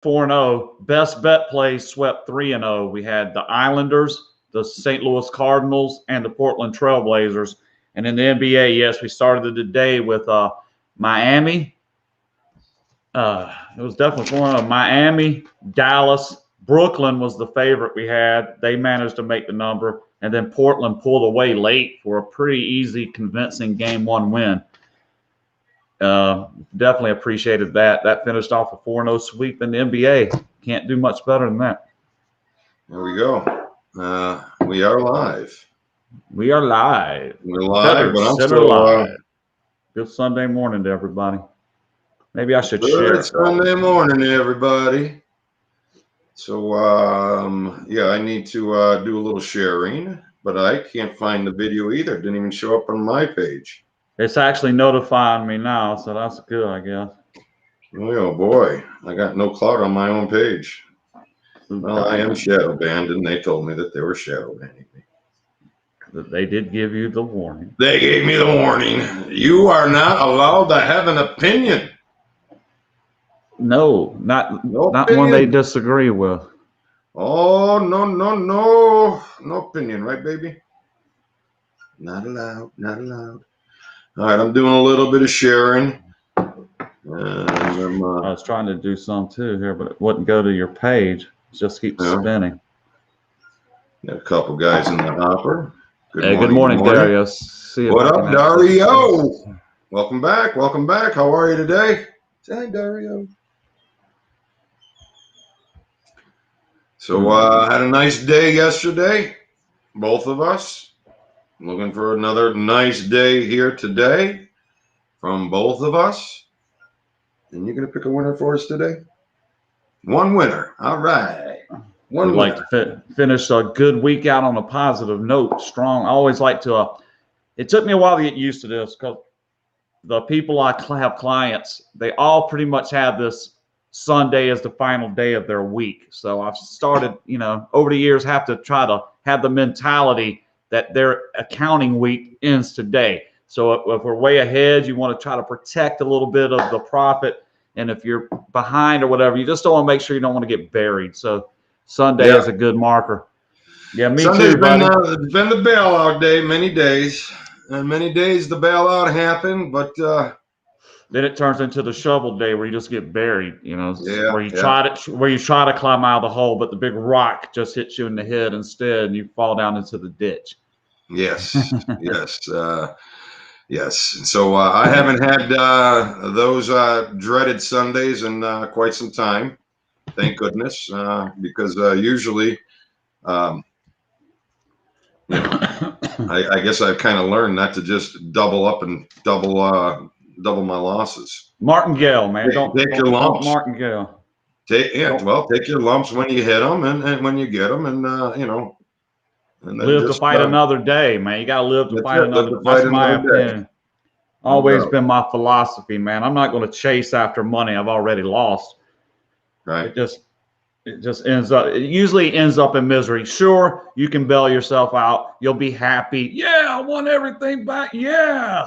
4-0. Best bet plays swept 3-0. We had the Islanders, the St. Louis Cardinals, and the Portland Trail Blazers. And in the NBA, yes, we started the day with Miami. It was definitely 4-0. Miami, Dallas, Brooklyn was the favorite we had. They managed to make the number. And then Portland pulled away late for a pretty easy, convincing Game 1 win. Definitely appreciated that. That finished off a 4-0 sweep in the NBA. Can't do much better than that. There we go. We are live. We are live. We're live, but I'm still live. Good Sunday morning to everybody. Maybe I should share. Good Sunday morning, everybody. So, yeah, I need to do a little sharing, but I can't find the video either. It didn't even show up on my page. It's actually notifying me now, so that's good, I guess. Oh, boy. I got no clout on my own page. Well, I am shadow banned, and they told me that they were shadow banning me. They did give you the warning. They gave me the warning. You are not allowed to have an opinion. No, not one they disagree with. Oh, no opinion, right, baby? Not allowed, not allowed. All right, I'm doing a little bit of sharing. I was trying to do some too here, but it wouldn't go to your page. It just keeps spinning. Got a couple guys in the hopper. Good morning, Darius. See you. What up, Dario? Welcome back. Welcome back. How are you today? Hi, Dario. So had a nice day yesterday, both of us. Looking for another nice day here today from both of us. And you're going to pick a winner for us today? One winner. All right. We'd like to finish a good week out on a positive note, strong. I always like to, it took me a while to get used to this because the people I have clients, they all pretty much have this Sunday as the final day of their week. So I've started, over the years, have to try to have the mentality that their accounting week ends today. So if we're way ahead, you want to try to protect a little bit of the profit. And if you're behind or whatever, you just don't want to make sure you don't want to get buried. So Sunday is a good marker. Yeah, me Sunday's too, buddy. It's been the bailout day, many days. And many days the bailout happened, but then it turns into the shovel day where you just get buried, where you try to climb out of the hole, but the big rock just hits you in the head instead, and you fall down into the ditch. Yes, yes. So I haven't had those dreaded Sundays in quite some time, thank goodness, because usually, I guess I've kind of learned not to just double up and double my losses. Martingale, man. Don't take your lumps. Martingale. Take your lumps when you hit them and when you get them, and and live to fight another day, man. You got to live to fight another day. That's my opinion. Always been my philosophy, man. I'm not going to chase after money I've already lost. Right. It just ends up. It usually ends up in misery. Sure, you can bail yourself out. You'll be happy. Yeah, I won everything back. Yeah.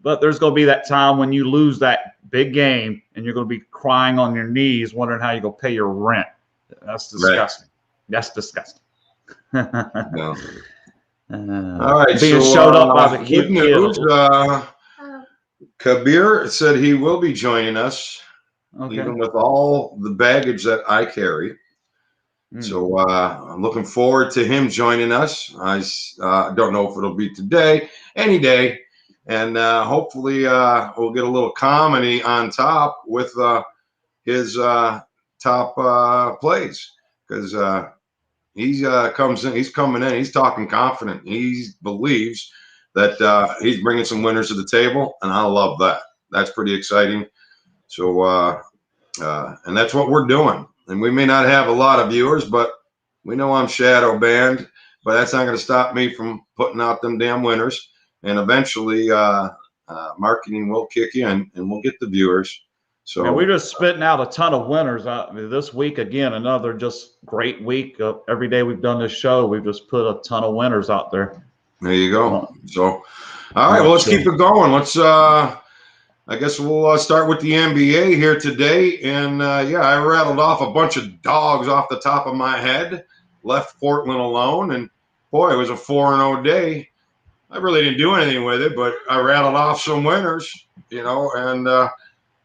But there's going to be that time when you lose that big game and you're going to be crying on your knees, wondering how you're going to pay your rent. That's disgusting. Right. That's disgusting. No. All right. Being showed up by the cute news. Kabir said he will be joining us, even with all the baggage that I carry. So I'm looking forward to him joining us. I don't know if it'll be today, any day. And hopefully we'll get a little comedy on top with his top plays, because he's coming in. He's talking confident. He believes that he's bringing some winners to the table, and I love that. That's pretty exciting. So and that's what we're doing. And we may not have a lot of viewers, but we know I'm shadow banned. But that's not going to stop me from putting out them damn winners. And eventually, marketing will kick in, and we'll get the viewers. So we're just spitting out a ton of winners this week. Again, another just great week. Every day we've done this show, we've just put a ton of winners out there. There you go. So, all right, well, let's keep it going. Let's I guess we'll start with the NBA here today. And yeah, I rattled off a bunch of dogs off the top of my head, left Portland alone. And boy, it was a 4-0 day. I really didn't do anything with it, but I rattled off some winners, and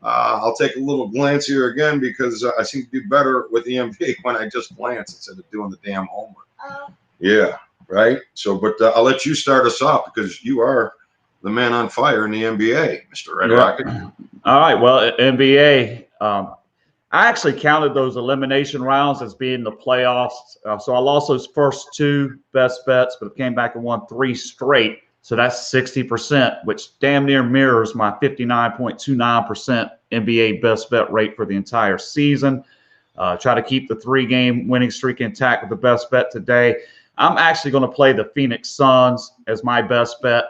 I'll take a little glance here again because I seem to do better with the NBA when I just glance instead of doing the damn homework. Yeah, right. So, but I'll let you start us off because you are the man on fire in the NBA, Mr. Red Rocket. All right. Well, NBA, I actually counted those elimination rounds as being the playoffs. So I lost those first 2 best bets, but came back and won 3 straight. So that's 60%, which damn near mirrors my 59.29% NBA best bet rate for the entire season. Try to keep the 3-game winning streak intact with the best bet today. I'm actually going to play the Phoenix Suns as my best bet.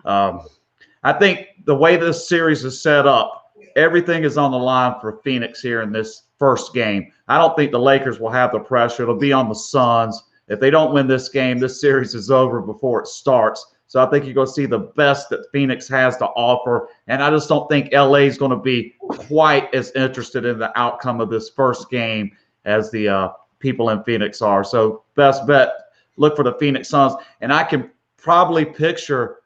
I think the way this series is set up, everything is on the line for Phoenix here in this first game. I don't think the Lakers will have the pressure. It'll be on the Suns. If they don't win this game, this series is over before it starts. So I think you're going to see the best that Phoenix has to offer. And I just don't think LA is going to be quite as interested in the outcome of this first game as the people in Phoenix are. So best bet, look for the Phoenix Suns. And I can probably picture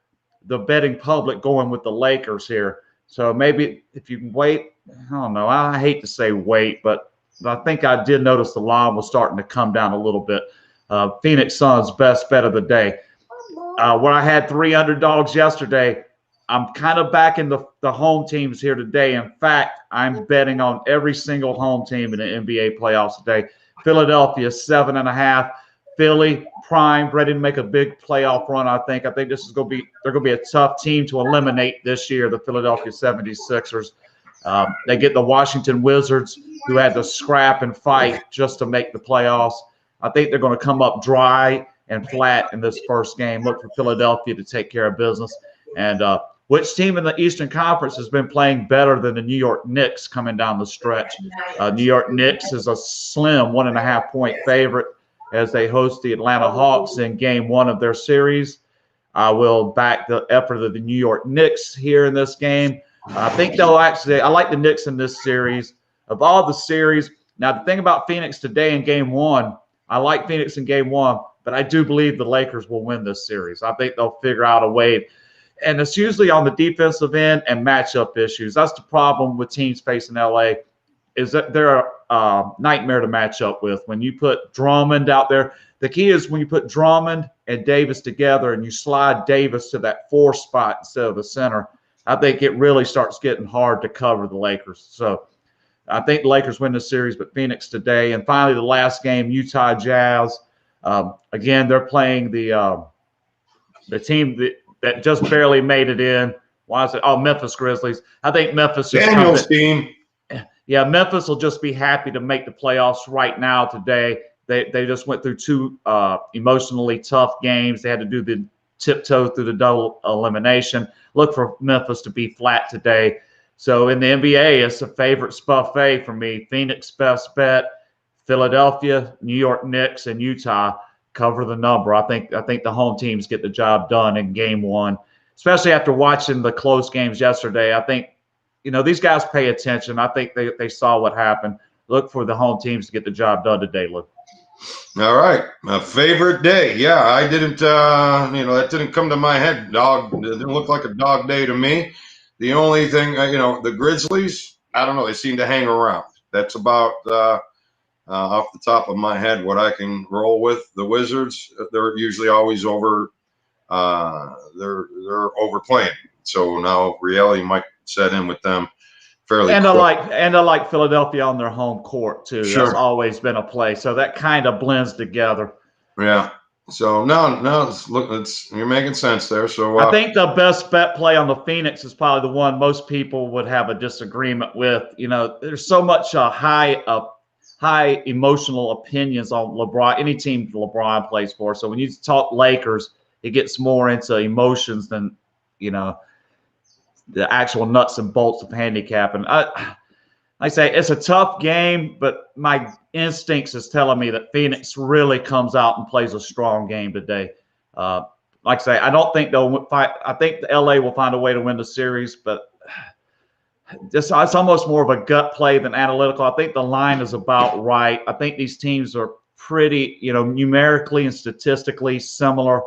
the betting public going with the Lakers here. So maybe if you can wait, I don't know. I hate to say wait, but I think I did notice the line was starting to come down a little bit. Phoenix Suns best bet of the day. When I had 3 underdogs yesterday, I'm kind of backing the home teams here today. In fact, I'm betting on every single home team in the NBA playoffs today. Philadelphia 7.5. Philly primed, ready to make a big playoff run. I think this is going to be they're going to be a tough team to eliminate this year. The Philadelphia 76ers. They get the Washington Wizards, who had to scrap and fight just to make the playoffs. I think they're going to come up dry and flat in this first game. Look for Philadelphia to take care of business. And which team in the Eastern Conference has been playing better than the New York Knicks coming down the stretch? New York Knicks is a slim 1.5-point favorite as they host the Atlanta Hawks in game 1 of their series. I will back the effort of the New York Knicks here in this game. I think they'll actually – I like the Knicks in this series. Of all the series – now, the thing about Phoenix today in game 1, I like Phoenix in game 1, but I do believe the Lakers will win this series. I think they'll figure out a way. And it's usually on the defensive end and matchup issues. That's the problem with teams facing LA is that they're a nightmare to match up with. When you put Drummond out there, the key is when you put Drummond and Davis together and you slide Davis to that 4 spot instead of the center, I think it really starts getting hard to cover the Lakers. So I think the Lakers win the series, but Phoenix today. And finally, the last game, Utah Jazz. Again, they're playing the team that just barely made it in. Why is it? Oh, Memphis Grizzlies. I think Memphis just Daniel's team. Yeah, Memphis will just be happy to make the playoffs right now today. They just went through 2 emotionally tough games. They had to do the tiptoe through the double elimination. Look for Memphis to be flat today. So in the NBA, it's a favorites buffet for me. Phoenix best bet, Philadelphia, New York Knicks, and Utah cover the number. I think the home teams get the job done in game 1, especially after watching the close games yesterday. I think, these guys pay attention. I think they saw what happened. Look for the home teams to get the job done today, Luke. All right. My favorite day. Yeah, I didn't, that didn't come to my head. Dog, it didn't look like a dog day to me. The only thing, the Grizzlies, I don't know. They seem to hang around. That's about off the top of my head what I can roll with. The Wizards, they're usually always over. They're overplaying. So now reality might set in with them fairly. And I like Philadelphia on their home court too. Sure. That's always been a play. So that kind of blends together. Yeah. So no, you're making sense there. So I think the best bet play on the Phoenix is probably the one most people would have a disagreement with. There's so much high emotional opinions on LeBron, any team LeBron plays for. So when you talk Lakers, it gets more into emotions than the actual nuts and bolts of handicapping. I say it's a tough game, but my instincts is telling me that Phoenix really comes out and plays a strong game today. Like I say, I don't think they'll fight. I think the LA will find a way to win the series, but it's almost more of a gut play than analytical. I think the line is about right. I think these teams are pretty, numerically and statistically similar.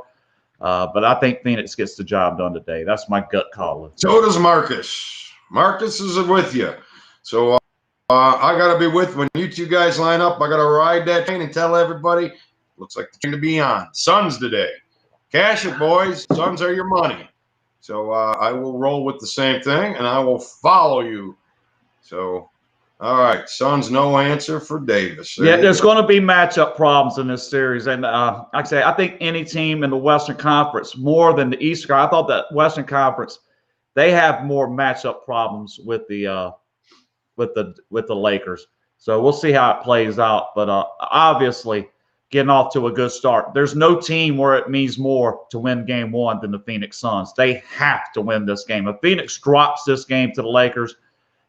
But I think Phoenix gets the job done today. That's my gut call. So does Marcus. Marcus is with you. So I got to be with when you two guys line up. I got to ride that train and tell everybody, looks like the train to be on. Suns today. Cash it, boys. Suns are your money. So I will roll with the same thing, and I will follow you. So, all right. Suns, no answer for Davis. There's going to be matchup problems in this series. And like I say, I think any team in the Western Conference, more than the Eastern, I thought that Western Conference, they have more matchup problems with the Lakers. So we'll see how it plays out. But obviously, getting off to a good start. There's no team where it means more to win game one than the Phoenix Suns. They have to win this game. If Phoenix drops this game to the Lakers,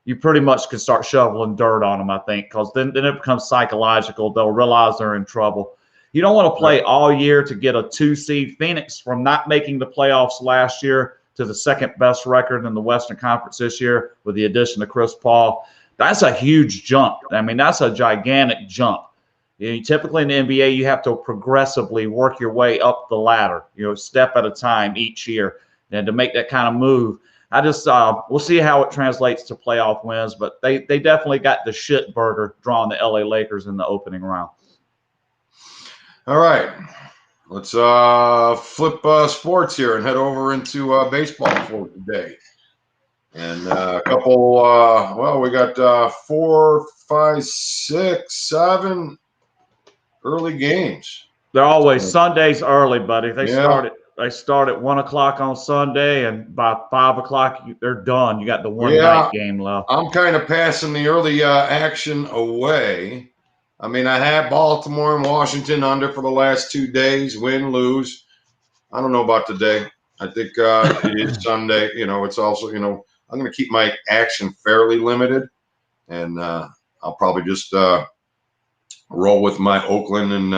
you pretty much can start shoveling dirt on them, I think, because then it becomes psychological. They'll realize they're in trouble. You don't want to play all year to get a 2-seed. Phoenix, from not making the playoffs last year to the second best record in the Western Conference this year with the addition of Chris Paul, that's a huge jump. I mean, that's a gigantic jump. Typically in the NBA, you have to progressively work your way up the ladder, step at a time each year. And to make that kind of move, we'll see how it translates to playoff wins. But they definitely got the shit burger drawing the LA Lakers in the opening round. All right. Let's flip sports here and head over into baseball for today. And a couple, we got 4, 5, 6, 7 early games. They're always Sundays early, buddy. They start at 1 o'clock on Sunday, and by 5 o'clock they're done. You got the one night game left. I'm kind of passing the early action away. I mean, I had Baltimore and Washington under for the last 2 days, win, lose. I don't know about today. I think it is Sunday. It's also, I'm going to keep my action fairly limited, and I'll probably just roll with my Oakland and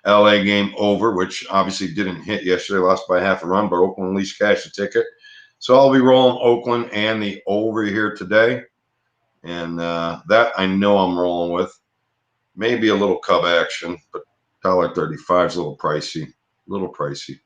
LA game over, which obviously didn't hit yesterday, lost by half a run, but Oakland at least cashed the ticket. So I'll be rolling Oakland and the over here today, and that I know I'm rolling with. Maybe a little Cub action, but $1.35 is a little pricey.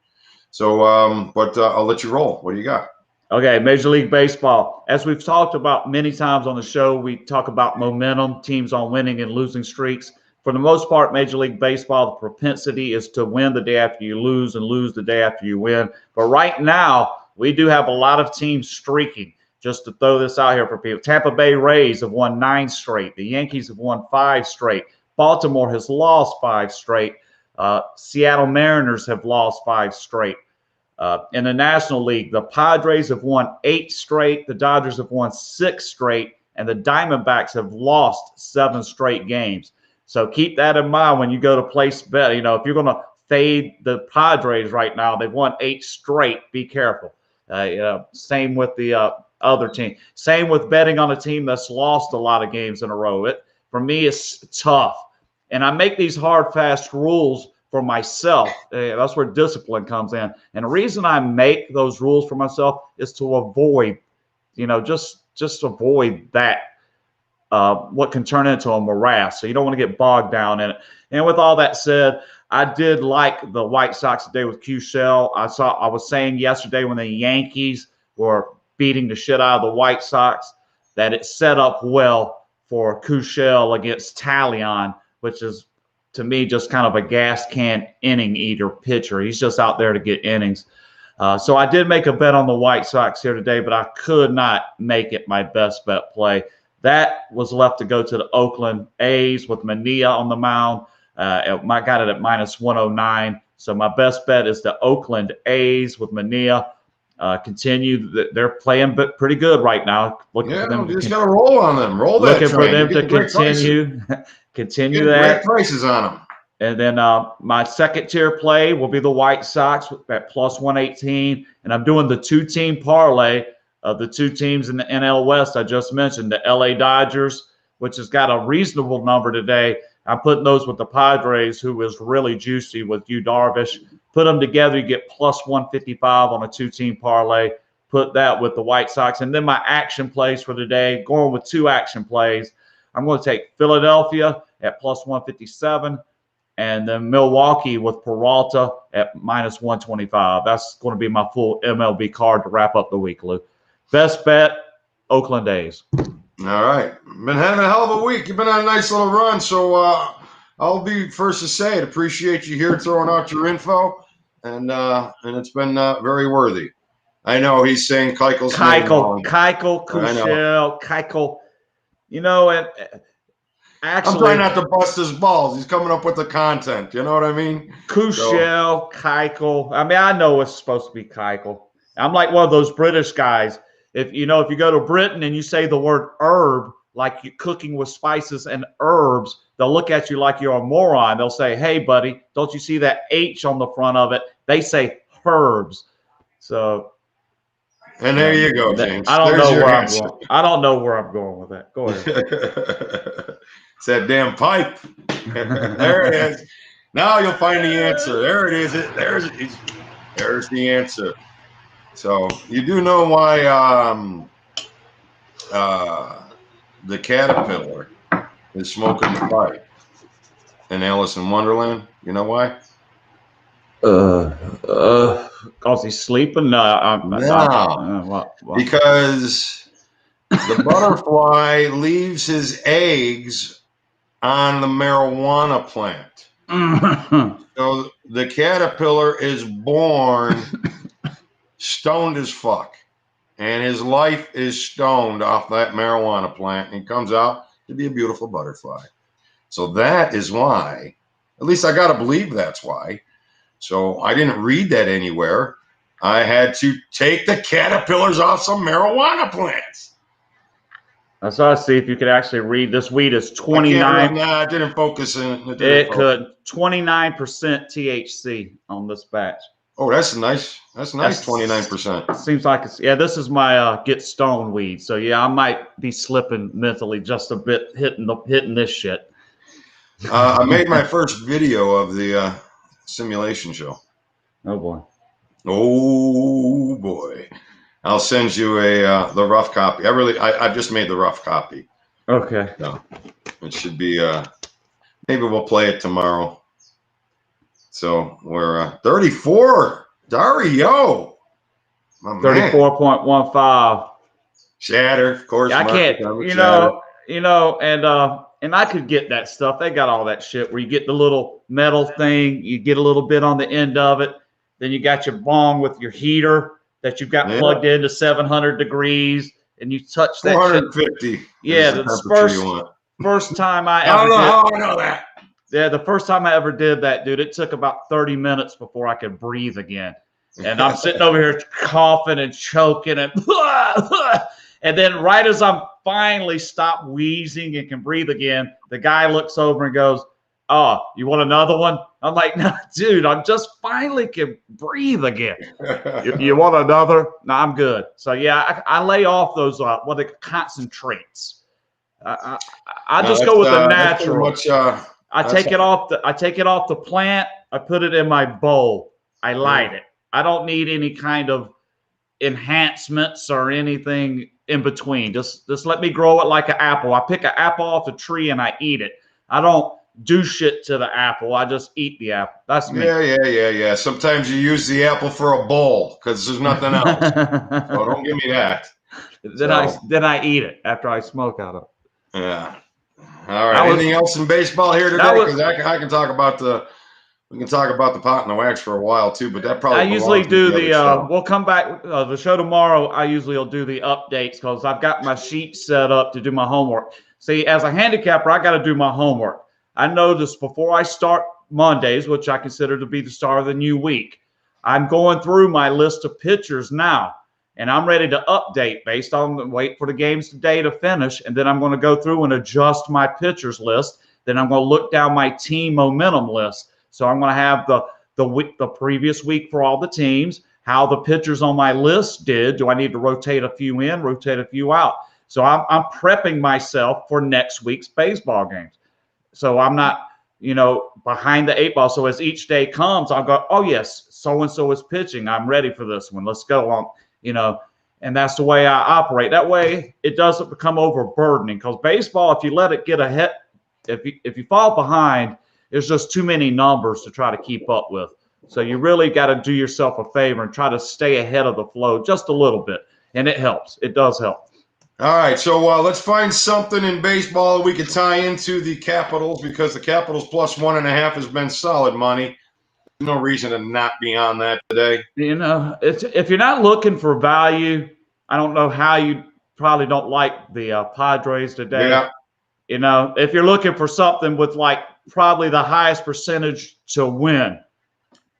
So, but I'll let you roll. What do you got? Okay, Major League Baseball. As we've talked about many times on the show, we talk about momentum, teams on winning and losing streaks. For the most part, Major League Baseball, the propensity is to win the day after you lose and lose the day after you win. But right now, we do have a lot of teams streaking. Just to throw this out here for people, Tampa Bay Rays have won 9 straight. The Yankees have won 5 straight. Baltimore has lost 5 straight. Seattle Mariners have lost 5 straight. In the National League, the Padres have won 8 straight, the Dodgers have won 6 straight, and the Diamondbacks have lost 7 straight games. So keep that in mind when you go to place bet. If you're going to fade the Padres right now, they've won 8 straight. Be careful. Same with the other team. Same with betting on a team that's lost a lot of games in a row. For me, it's tough. And I make these hard, fast rules for myself. That's where discipline comes in. And the reason I make those rules for myself is to avoid, just avoid that, what can turn into a morass. So you don't want to get bogged down in it. And with all that said, I did like the White Sox today with Q-Shell. I was saying yesterday when the Yankees were beating the shit out of the White Sox that it set up well for Q-Shell against Talion, which is, to me, just kind of a gas can inning eater pitcher. He's just out there to get innings. So I did make a bet on the White Sox here today, but I could not make it my best bet play. That was left to go to the Oakland A's with Mania on the mound. I got it at -109. So my best bet is the Oakland A's with Mania. Continue. They're playing pretty good right now. Looking for them. You just got to roll on them. Roll that train. Looking for them to continue that. Great prices on them. And then my second tier play will be the White Sox at +118. And I'm doing the 2-team parlay of the 2 teams in the NL West I just mentioned, the LA Dodgers, which has got a reasonable number today. I'm putting those with the Padres, who is really juicy with Yu Darvish. Put them together, you get +155 on a 2-team parlay, put that with the White Sox. And then my action plays for today, going with 2 action plays. I'm going to take Philadelphia at plus 157 and then Milwaukee with Peralta at minus 125. That's going to be my full MLB card to wrap up the week, Lou. Best bet, Oakland A's. All right. Been having a hell of a week. You've been on a nice little run. So I'll be first to say it. Appreciate you here throwing out your info. And it's been very worthy. I know he's saying Keiko's name wrong. Keuchel, Keuchel. You know, and actually, I'm trying not to bust his balls. He's coming up with the content. You know what I mean? Keuchel. I mean, I know it's supposed to be Keuchel. I'm like one of those British guys. If you go to Britain and you say the word herb, like you're cooking with spices and herbs, they'll look at you like you're a moron. They'll say, "Hey, buddy, don't you see that H on the front of it?" They say herbs. So. And there you go, James. I don't know where I'm going. I don't know where I'm going with that. Go ahead. It's that damn pipe. There it is. Now you'll find the answer. There it is. There's the answer. So you do know why the caterpillar is smoking the pipe in Alice in Wonderland? You know why? Because he's sleeping? No. Because the butterfly leaves his eggs on the marijuana plant. So the caterpillar is born stoned as fuck. And his life is stoned off that marijuana plant. And he comes out to be a beautiful butterfly. So that is why, at least I got to believe that's why. So I didn't read that anywhere. I had to take the caterpillars off some marijuana plants. That's why I see if you could actually read. This weed is 29. I didn't focus in. It could 29% THC on this batch. Oh, that's nice. That's nice. 29%. Seems like it's this is my get stoned weed. So yeah, I might be slipping mentally just a bit hitting this shit. I made my first video of the simulation show. Oh boy. I'll send you the rough copy. I just made the rough copy. Okay. So it should be maybe we'll play it tomorrow. So we're 34. Dario. 34.15. Shatter, of course. I can't, and I could get that stuff. They got all that shit where you get the little metal thing, you get a little bit on the end of it. Then you got your bong with your heater that you've got plugged into 700 degrees, and you touch that 450. Shit. Yeah, the first time I ever I don't know how I know that. Yeah, the first time I ever did that, dude, it took about 30 minutes before I could breathe again. And I'm sitting over here coughing and choking and and then right as I'm finally stopped wheezing and can breathe again, the guy looks over and goes, "Oh, you want another one?" I'm like, "No, dude, I'm just finally can breathe again." You want another? No, I'm good. So yeah, I lay off those what they concentrates. I just go with the natural. I take it off the plant. I put it in my bowl. I light it. I don't need any kind of enhancements or anything in between. Just let me grow it like an apple. I pick an apple off the tree and I eat it. I don't do shit to the apple. I just eat the apple. That's me. Yeah. Sometimes you use the apple for a bowl because there's nothing else. So don't give me that. Then I eat it after I smoke out of it. Yeah. All right. Anything else in baseball here today? Because I can talk about we can talk about the pot and the wax for a while too, but that probably. I usually do we'll come back the show tomorrow. I usually will do the updates because I've got my sheet set up to do my homework. See, as a handicapper, I got to do my homework. I noticed before I start Mondays, which I consider to be the start of the new week, I'm going through my list of pitchers now. And I'm ready to update based on wait for the games today to finish. And then I'm going to go through and adjust my pitchers list. Then I'm going to look down my team momentum list. So I'm going to have the previous week for all the teams, how the pitchers on my list did. Do I need to rotate a few in, rotate a few out? So I'm prepping myself for next week's baseball games. So I'm not, behind the 8 ball. So as each day comes, I'll go, oh, yes, so-and-so is pitching. I'm ready for this one. Let's go on. And that's the way I operate. That way it doesn't become overburdening, because baseball, if you let it get ahead, if you fall behind, there's just too many numbers to try to keep up with. So you really got to do yourself a favor and try to stay ahead of the flow just a little bit. And it helps. It does help. All right, so let's find something in baseball that we could tie into the Capitals, because the Capitals plus 1.5 has been solid money. There's no reason to not be on that today. You know, if you're not looking for value, I don't know how you probably don't like the Padres today. Yeah. You know, if you're looking for something with like probably the highest percentage to win,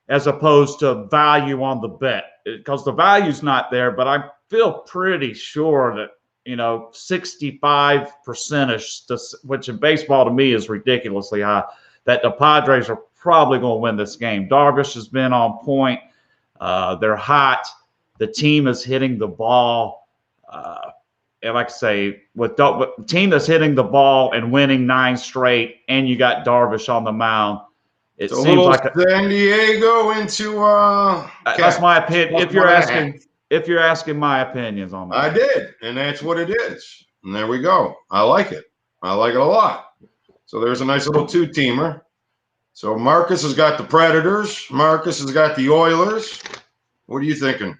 as opposed to value on the bet, because the value's not there, but I feel pretty sure that, you know, 65%, which in baseball to me is ridiculously high, that the Padres are probably going to win this game. Darvish has been on point. They're hot. The team is hitting the ball. And like I say, with the team that's hitting the ball and winning 9 straight, and you got Darvish on the mound, it so seems like San Diego into that's my opinion. If you're asking my opinions on that, I did, and that's what it is. And there we go. I like it. I like it a lot. So there's a nice little 2-teamer. So Marcus has got the Predators. Marcus has got the Oilers. What are you thinking?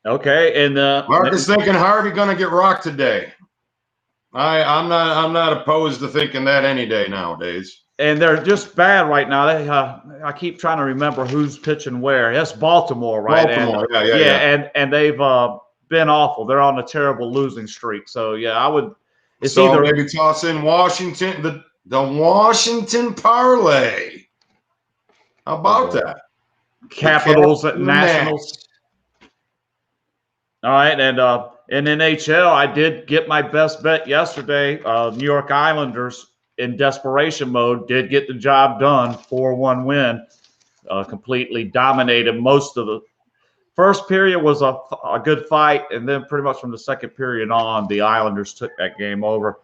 Okay, and Marcus thinking Harvey gonna get rocked today. I'm not opposed to thinking that any day nowadays. And they're just bad right now. I keep trying to remember who's pitching where. That's Baltimore, right? Baltimore, and, yeah. And they've been awful. They're on a terrible losing streak. So yeah, I would. It's so either maybe toss in Washington, the Washington parlay. How about that? Capitals at Nationals. All right, and in NHL, I did get my best bet yesterday. New York Islanders, in desperation mode, did get the job done. 4-1 win, completely dominated. Most of the first period was a good fight, and then pretty much from the second period on, the Islanders took that game over.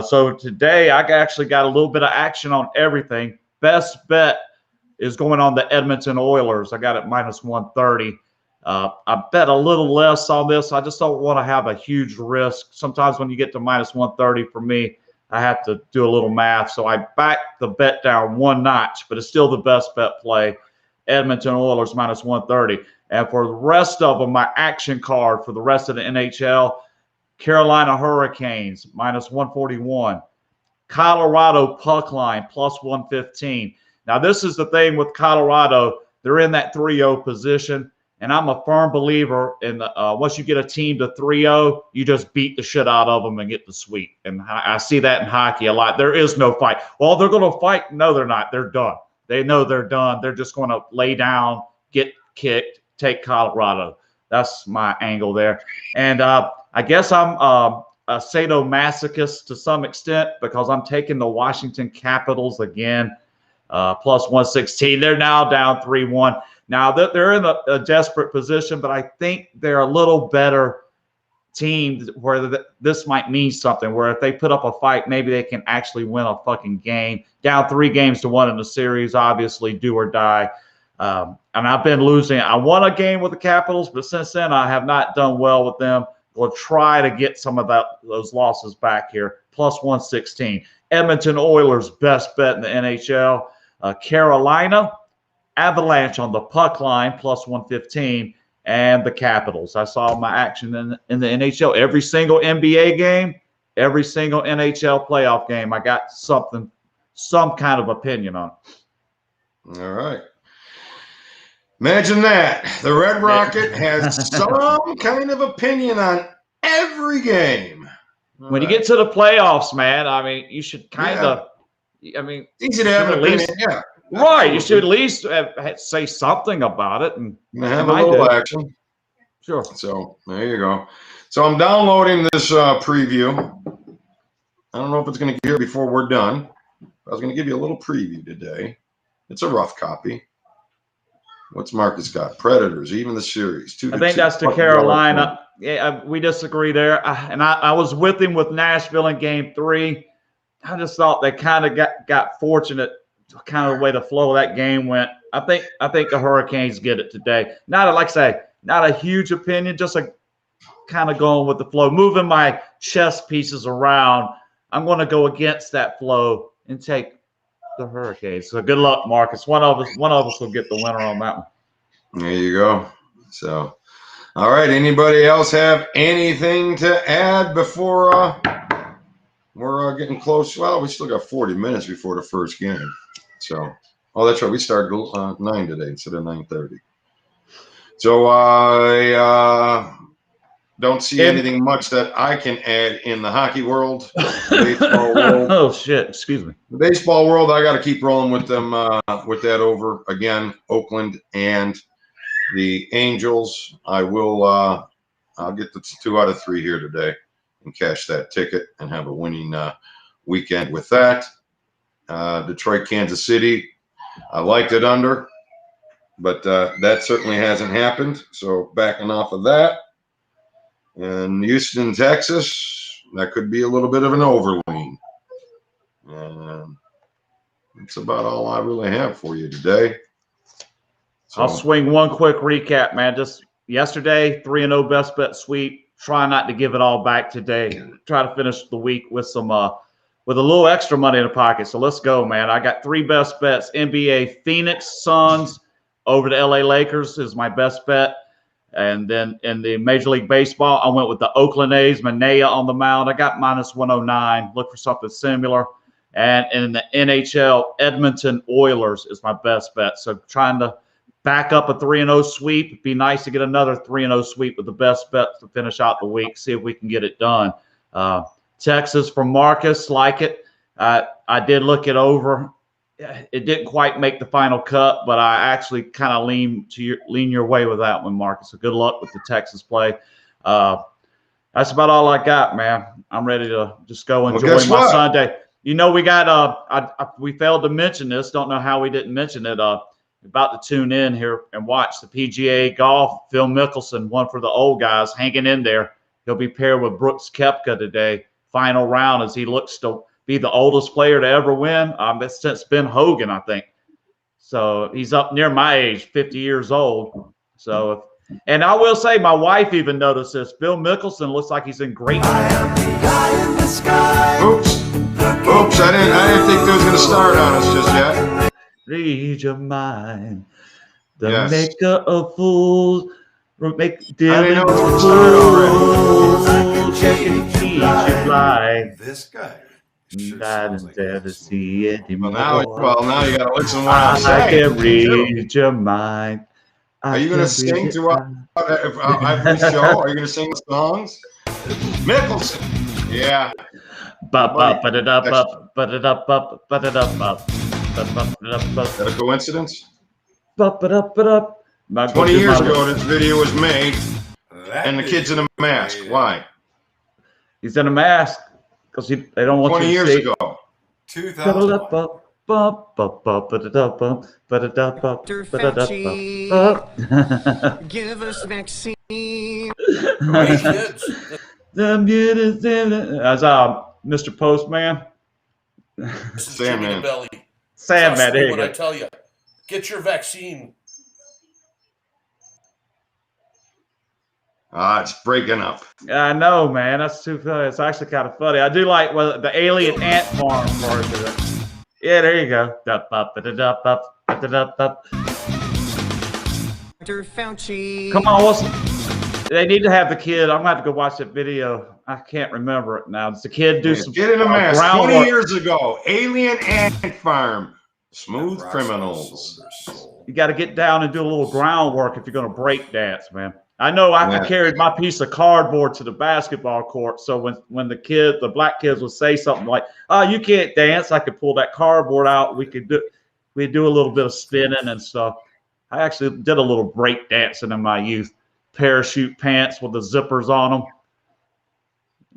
So today, I actually got a little bit of action on everything. Best bet is going on the Edmonton Oilers. I got it minus 130. I bet a little less on this. I just don't want to have a huge risk. Sometimes when you get to minus 130 for me, I have to do a little math. So I backed the bet down 1 notch, but it's still the best bet play. Edmonton Oilers minus 130. And for the rest of them, my action card for the rest of the NHL, Carolina Hurricanes minus 141. Colorado puck line plus 115. Now, this is the thing with Colorado. They're in that 3-0 position. And I'm a firm believer in once you get a team to 3-0, you just beat the shit out of them and get the sweep. And I see that in hockey a lot. There is no fight. Well, they're going to fight. No, they're not. They're done. They know they're done. They're just going to lay down, get kicked, take Colorado. That's my angle there. And I guess I'm a sadomasochist to some extent, because I'm taking the Washington Capitals again, plus 116. They're now down 3-1. Now, they're in a desperate position, but I think they're a little better team where this might mean something, where if they put up a fight, maybe they can actually win a fucking game. Down 3-1 in the series, obviously, do or die. And I've been losing. I won a game with the Capitals, but since then I have not done well with them. We'll try to get some of those losses back here, plus 116. Edmonton Oilers, best bet in the NHL. Carolina Avalanche on the puck line, plus 115, and the Capitals. I saw my action in the NHL. Every single NBA game, every single NHL playoff game, I got some kind of opinion on it. All right. Imagine that. The Red Rocket has some kind of opinion on every game. When you get to the playoffs, man, I mean, you should kind of, I mean, easy to have an opinion, yeah. Right, you should at least say something about it and have a little action. Sure. So there you go. So I'm downloading this preview. I don't know if it's going to get here before we're done. I was going to give you a little preview today. It's a rough copy. What's Marcus got? Predators, even the series. I think that's to Carolina. Yeah, we disagree there. And I was with him with Nashville in Game 3. I just thought they kind of got fortunate. Kind of the way the flow of that game went. I think the Hurricanes get it today. Not like I say, not a huge opinion, just a kind of going with the flow, moving my chess pieces around. I'm going to go against that flow and take the Hurricanes. So good luck, Marcus. One of us will get the winner on that one. There you go. So, all right. Anybody else have anything to add before we're getting close? Well, we still got 40 minutes before the first game. So, oh, that's right. We started 9 today instead of 9:30. So I don't see anything much that I can add in the hockey world, baseball world. Oh shit! Excuse me. The baseball world, I got to keep rolling with them. With that over again, Oakland and the Angels. I will. I'll get the 2 out of 3 here today and cash that ticket and have a winning weekend with that. Detroit, Kansas City. I liked it under, but that certainly hasn't happened. So backing off of that. And Houston, Texas, that could be a little bit of an overlean. And that's about all I really have for you today. So, I'll swing one quick recap, man. Just yesterday, 3-0 best bet sweep. Try not to give it all back today. Try to finish the week with some with a little extra money in the pocket. So let's go, man. I got 3 best bets. NBA Phoenix Suns over the LA Lakers is my best bet. And then in the Major League Baseball, I went with the Oakland A's, Manea on the mound. I got -109. Look for something similar. And in the NHL, Edmonton Oilers is my best bet. So trying to back up a 3-0 sweep. It'd be nice to get another 3-0 sweep with the best bet to finish out the week. See if we can get it done. Texas from Marcus, like it. I did look it over. It didn't quite make the final cut, but I actually kind of lean your way with that one, Marcus. So good luck with the Texas play. That's about all I got, man. I'm ready to just go enjoy my Sunday. You know, we got we failed to mention this. Don't know how we didn't mention it. About to tune in here and watch the PGA golf. Phil Mickelson, one for the old guys, hanging in there. He'll be paired with Brooks Koepka today. Final round as he looks to be the oldest player to ever win since Ben Hogan, I think. So he's up near my age, 50 years old. So, and I will say, my wife even noticed this. Phil Mickelson looks like he's in great. Oops! I didn't think they was going to start on us just yet. Read your mind, the maker of fools, make dealing with fools. This guy. Sure I didn't ever see it anymore. Now you got to listen to what I'm saying. I can read your mind. Are you going to sing throughout every show? Are you going to sing the songs? Mickelson. Yeah. Is that a coincidence? 20 years ago, this video was made, and the kid's in a mask. Why? He's in a mask because they don't want 20 you to years see. ago. 2001. Give us vaccine. As Mr. Postman. Sandman. Sandman, there you What go. I tell you, get your vaccine. It's breaking up. I know, man. That's too funny. It's actually kind of funny. I do like the alien ant farm part of it. Yeah, there you go. Dr. Fauci. Come on, they need to have the kid. I'm going to have to go watch that video. I can't remember it now. Does the kid do some Get in a mask. 20 groundwork? years ago, alien ant farm. Smooth criminals. You got to get down and do a little groundwork if you're going to break dance, man. I know I carried my piece of cardboard to the basketball court. So when the black kids would say something like, "Oh, you can't dance," I could pull that cardboard out. We'd do a little bit of spinning and stuff. I actually did a little break dancing in my youth. Parachute pants with the zippers on them.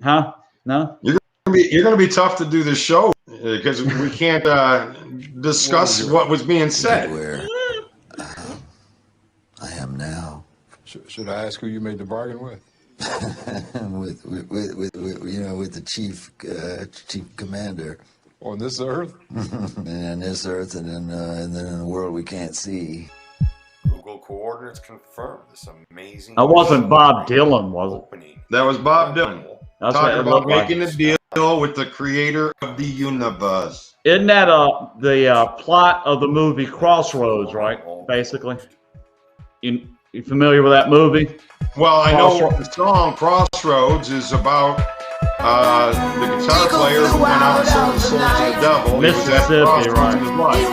Huh? No? You're gonna be tough to do this show because we can't discuss what was being said. Where I am now. Should I ask who you made the bargain with? with the chief commander. On this earth? And on this earth, and then in the world we can't see. Google coordinates. coordinates confirm this amazing. That wasn't Bob Dylan, was it? Opening. That was Bob Dylan. That's what Talking it about looked like. making a deal with the creator of the universe. Isn't that the plot of the movie Crossroads, right? Basically, you familiar with that movie? Well, I know the song Crossroads is about the guitar player who went out and sold his soul to the devil. Mississippi, right? In his life.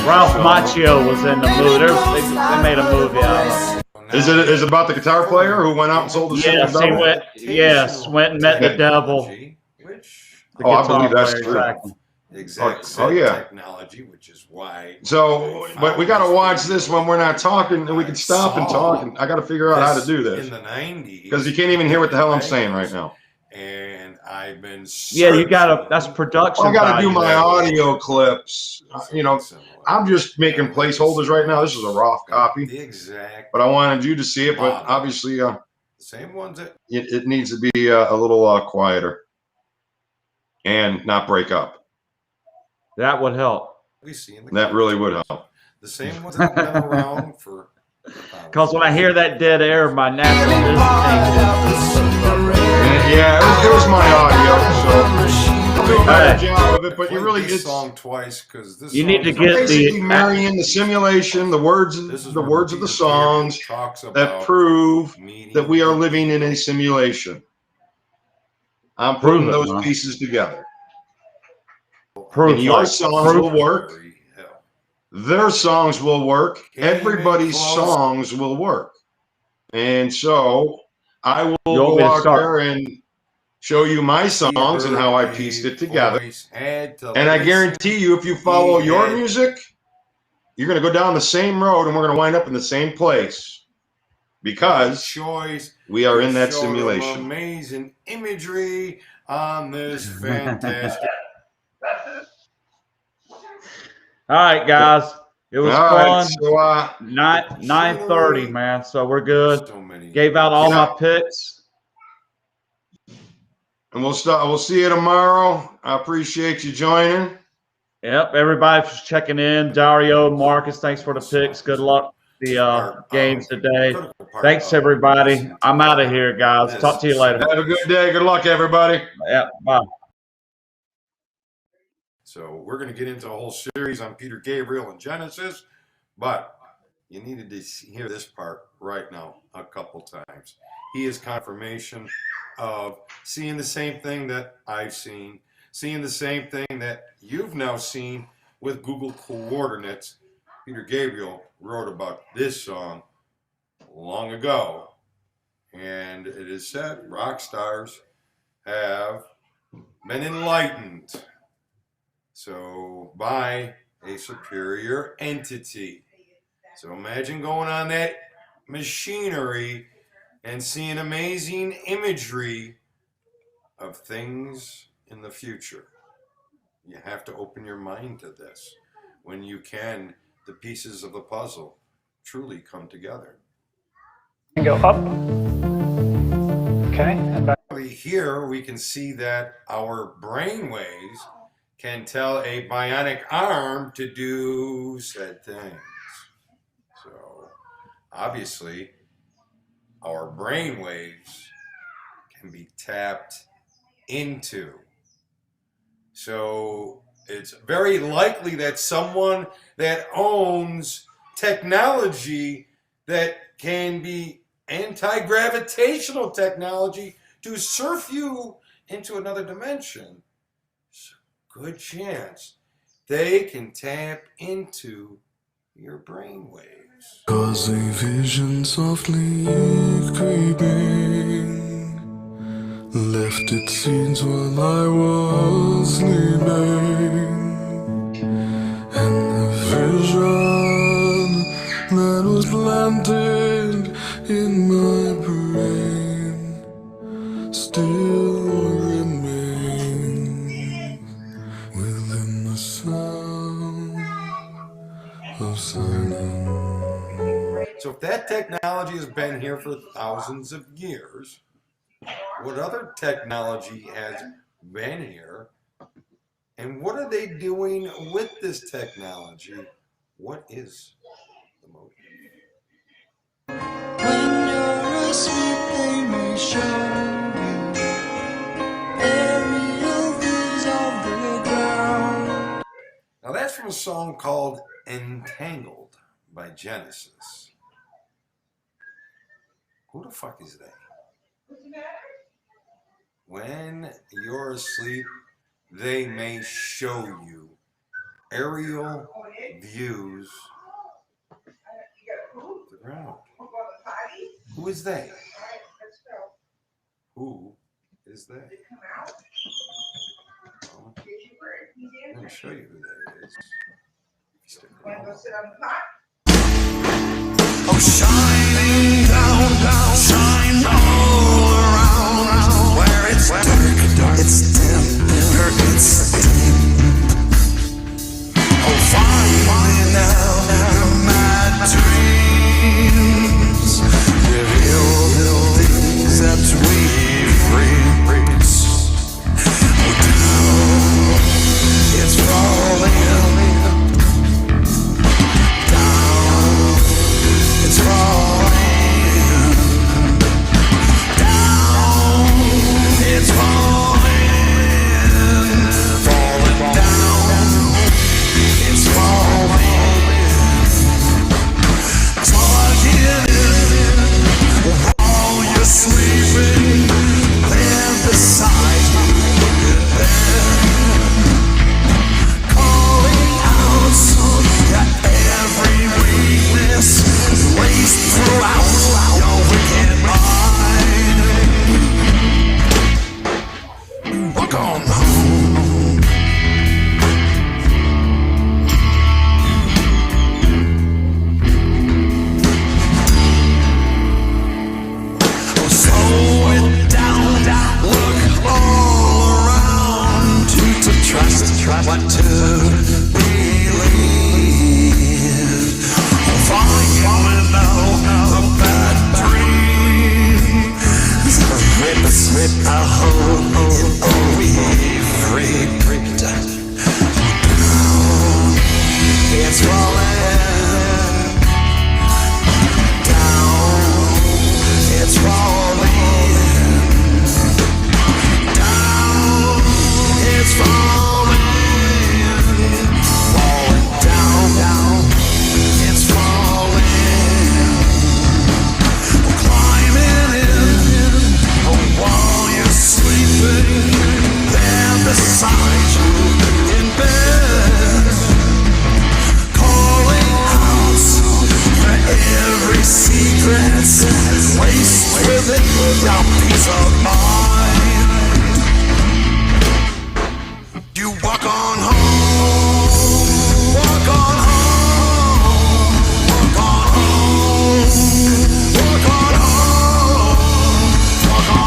Ralph Macchio was in the movie. They made a movie out of it. Is it about the guitar player who went out and sold his soul to the devil? Went and met the devil. Oh, I believe that's true. Exact technology, which is why. So, but we got to watch this when we're not talking, and we can stop and talk. And I got to figure out how to do this in the 90s because you can't even hear what the hell I'm saying right now. And I've been you gotta. That's production. I got to do my audio clips. You know, I'm just making placeholders right now. This is a raw copy. The exact. But I wanted you to see it. But obviously, same ones that it needs to be a little quieter and not break up. That would help. That really would help. The same ones that have been around for. Because when I hear that dead air, my natural instinct is. Yeah, it was my audio, so I'll do a better job of it. But you really this song twice because this. You need to get basically marrying the simulation, the words of the songs that prove that we are living in a simulation. I'm putting those pieces together. And your songs will work. Their songs will work. Everybody's songs will work. And so I will go out there and show you my songs and how I pieced it together. And I guarantee you, if you follow your music, you're going to go down the same road and we're going to wind up in the same place because we are in that simulation. Amazing imagery on this fantastic. All right, guys. It was fun. Right, so, 9:30, man. So we're good. Gave out all my picks. And we'll see you tomorrow. I appreciate you joining. Yep. Everybody's checking in. Dario, Marcus, thanks for the picks. Good luck the games today. Thanks, everybody. I'm out of here, guys. Talk to you later. Have a good day. Good luck, everybody. Yeah. Bye. So we're going to get into a whole series on Peter Gabriel and Genesis, but you needed to hear this part right now a couple times. He is confirmation of seeing the same thing that I've seen, seeing the same thing that you've now seen with Google coordinates. Peter Gabriel wrote about this song long ago, and it is said rock stars have been enlightened. So by a superior entity. So imagine going on that machinery and seeing amazing imagery of things in the future. You have to open your mind to this. When you can, the pieces of the puzzle truly come together. And go up. Okay. And back. Here we can see that our brain waves can tell a bionic arm to do said things. So obviously our brain waves can be tapped into. So it's very likely that someone that owns technology that can be anti-gravitational technology to surf you into another dimension, good chance they can tap into your brain waves. Cause a vision softly creeping left its seeds while I was sleeping, and the vision that was planted in my brain still remains within the sound of silence. So if that technology has been here for thousands of years, what other technology has been here? And what are they doing with this technology? What is will show you aerial views of the ground. Now that's from a song called Entangled by Genesis. Who the fuck is they? When you're asleep, they may show you aerial views of the ground. Who is they? Who is they? Well, I'm going to show you who that is. Stick around. Oh, shining down, down, shine all around. Where it's dark, it's dim, where it's dim. Oh, finally now, your mad dreams reveal the things that we've reached. Oh, down, it's falling. It's falling down. It's falling down. It's falling. Plug it in while you're sleeping. There beside you in bed, calling out that every weakness laced throughout your wicked mind. Walk on home. Oh, slow it down, look all around to trust what to believe. Falling now, a bad dream. Rip a hole in all we've ripped. It's falling down. It's falling down. It's falling down. It's falling. Climbing in while you're sleeping. There beside you in bed, calling out for every secret laced within your peace of mind. You walk on home. Walk on home. Walk on home. Walk on home. Walk on home.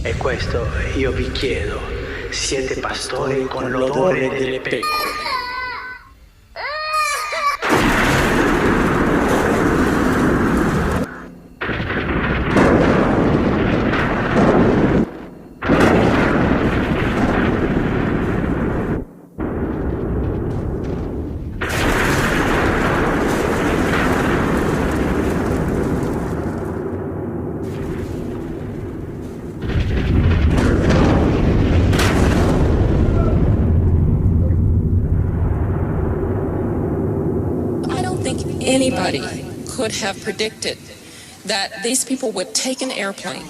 E questo io vi chiedo, siete pastori con l'odore delle pecore? Anybody could have predicted that these people would take an airplane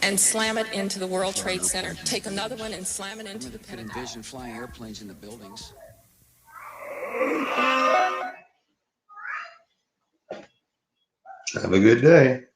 and slam it into the World Trade Center, take another one and slam it into the Pentagon. Envision flying airplanes in the buildings. Have a good day.